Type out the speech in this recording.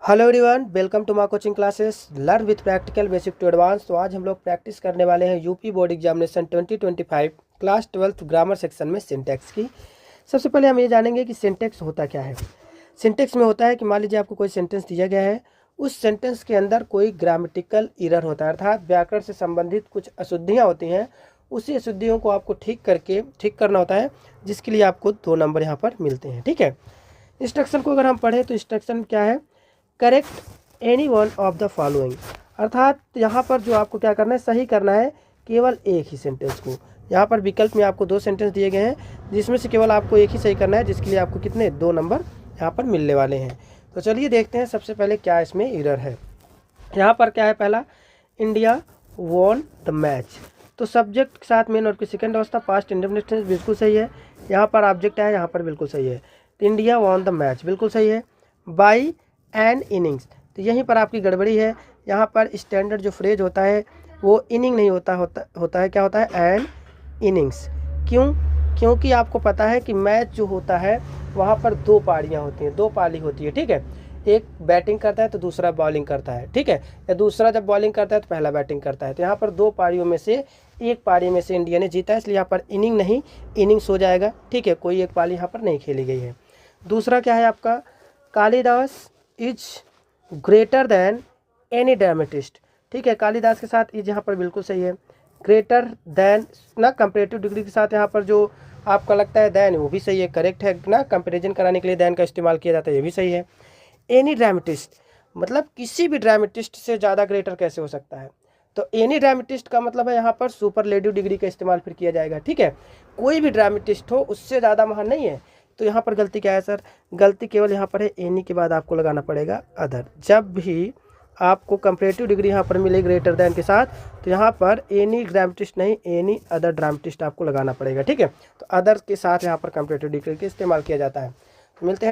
Hello everyone, welcome to my coaching classes learn with practical basic to advance. तो आज हम लोग practice करने वाले हैं UP board examination 2025 class 12th grammar section में सिंटैक्स की। सबसे पहले हम ये जानेंगे कि सिंटैक्स होता क्या है। सिंटैक्स में होता है कि मान लीजिए आपको कोई सेंटेंस दिया गया है, उस सेंटेंस के अंदर कोई ग्रामेटिकल एरर होता है, अर्थात व्याकरण से संबंधित कुछ अशुद्धियाँ होती हैं। उसी अशुद्धियों को आपको ठीक करना होता है, जिसके लिए आपको 2 नंबर यहाँ पर मिलते हैं। ठीक है, इंस्ट्रक्शन को अगर हम पढ़ें तो इंस्ट्रक्शन क्या है, correct any one of the following, अर्थात यहाँ पर जो आपको क्या करना है, सही करना है केवल एक ही सेंटेंस को। यहाँ पर विकल्प में आपको 2 सेंटेंस दिए गए हैं, जिसमें से केवल आपको एक ही सही करना है, जिसके लिए आपको कितने 2 नंबर यहाँ पर मिलने वाले हैं। तो चलिए देखते हैं सबसे पहले क्या इसमें एरर है। यहाँ पर क्या है, पहला इंडिया वॉन द मैच, तो सब्जेक्ट के साथ मेन और की सेकंड अवस्था पास्ट इंडेफिनिट टेंस बिल्कुल सही है। यहाँ पर ऑब्जेक्ट है, यहाँ पर बिल्कुल सही है। तो इंडिया वॉन द मैच बिल्कुल सही है। बाई एन इनिंग्स, तो यहीं पर आपकी गड़बड़ी है। यहाँ पर स्टैंडर्ड जो फ्रेज होता है वो इनिंग नहीं होता है, क्या होता है, एन इनिंग्स। क्यों? क्योंकि आपको पता है कि मैच जो होता है वहाँ पर 2 पारियाँ होती हैं, 2 पाली होती है। ठीक है, एक बैटिंग करता है तो दूसरा बॉलिंग करता है। ठीक है, या दूसरा जब बॉलिंग करता है तो पहला बैटिंग करता है। तो यहाँ पर 2 पारियों में से एक पारी में से इंडिया ने जीता है, इसलिए यहाँ पर इनिंग नहीं इनिंग्स हो जाएगा। ठीक है, कोई एक पाली यहाँ पर नहीं खेली गई है। दूसरा क्या है आपका, Kalidas is greater than any dramatist. ठीक है, कालिदास के साथ इज यहाँ पर बिल्कुल सही है। ग्रेटर दैन ना कंपेरेटिव डिग्री के साथ यहाँ पर जो आपका लगता है दैन, वो भी सही है, करेक्ट है ना। कंपेरिजन कराने के लिए दैन का इस्तेमाल किया जाता है, ये भी सही है। एनी ड्रामेटिस्ट मतलब किसी भी ड्रामेटिस्ट से ज़्यादा ग्रेटर कैसे हो सकता है, तो एनी ड्रामेटिस्ट का मतलब है यहाँ पर सुपरलेटिव डिग्री का इस्तेमाल फिर किया जाएगा। ठीक है, कोई भी ड्रामेटिस्ट हो उससे ज़्यादा महान नहीं है। तो यहाँ पर गलती क्या है सर, गलती केवल यहाँ पर है एनी के बाद आपको लगाना पड़ेगा अदर। जब भी आपको कंपेरेटिव डिग्री यहाँ पर मिले ग्रेटर दैन के साथ, तो यहाँ पर एनी ड्रामेटिस्ट नहीं एनी अदर ड्रामेटिस्ट आपको लगाना पड़ेगा। ठीक है, तो अदर के साथ यहाँ पर कंपेरेटिव डिग्री का इस्तेमाल किया जाता है। तो मिलते हैं।